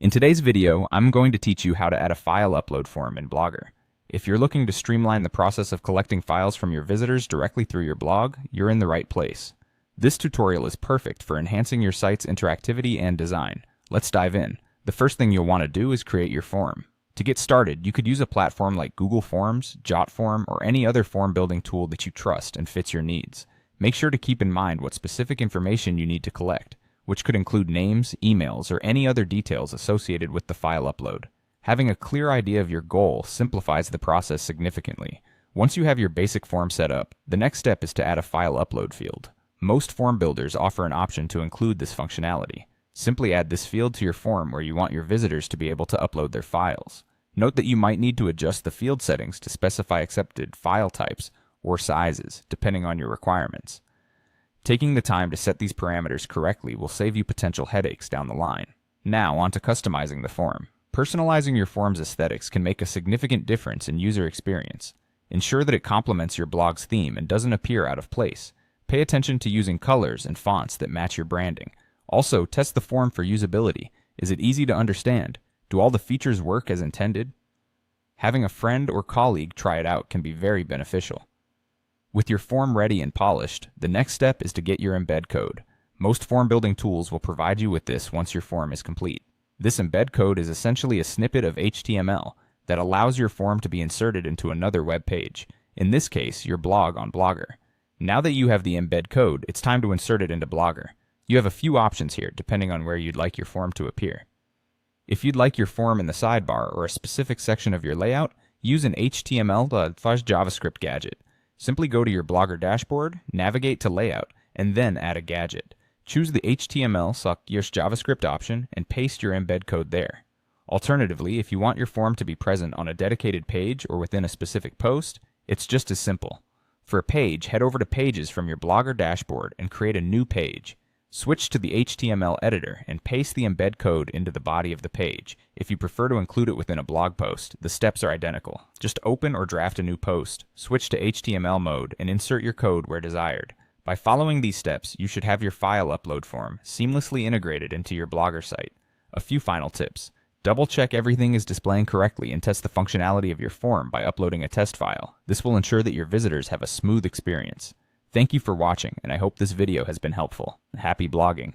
In today's video, I'm going to teach you how to add a file upload form in Blogger. If you're looking to streamline the process of collecting files from your visitors directly through your blog, you're in the right place. This tutorial is perfect for enhancing your site's interactivity and design. Let's dive in. The first thing you'll want to do is create your form. To get started, you could use a platform like Google Forms, Jotform, or any other form building tool that you trust and fits your needs. Make sure to keep in mind what specific information you need to collect, which could include names, emails, or any other details associated with the file upload. Having a clear idea of your goal simplifies the process significantly. Once you have your basic form set up, the next step is to add a file upload field. Most form builders offer an option to include this functionality. Simply add this field to your form where you want your visitors to be able to upload their files. Note that you might need to adjust the field settings to specify accepted file types or sizes, depending on your requirements. Taking the time to set these parameters correctly will save you potential headaches down the line. Now, on to customizing the form. Personalizing your form's aesthetics can make a significant difference in user experience. Ensure that it complements your blog's theme and doesn't appear out of place. Pay attention to using colors and fonts that match your branding. Also, test the form for usability. Is it easy to understand? Do all the features work as intended? Having a friend or colleague try it out can be very beneficial. With your form ready and polished, the next step is to get your embed code. Most form building tools will provide you with this once your form is complete. This embed code is essentially a snippet of HTML that allows your form to be inserted into another web page, in this case, your blog on Blogger. Now that you have the embed code, it's time to insert it into Blogger. You have a few options here depending on where you'd like your form to appear. If you'd like your form in the sidebar or a specific section of your layout, use an HTML/JavaScript gadget. Simply go to your Blogger dashboard, navigate to Layout, and then add a gadget. Choose the HTML/JavaScript option and paste your embed code there. Alternatively, if you want your form to be present on a dedicated page or within a specific post, it's just as simple. For a page, head over to Pages from your Blogger dashboard and create a new page. Switch to the HTML editor and paste the embed code into the body of the page. If you prefer to include it within a blog post, the steps are identical. Just open or draft a new post, switch to HTML mode, and insert your code where desired. By following these steps, you should have your file upload form seamlessly integrated into your Blogger site. A few final tips. Double-check everything is displaying correctly and test the functionality of your form by uploading a test file. This will ensure that your visitors have a smooth experience. Thank you for watching, and I hope this video has been helpful. Happy blogging!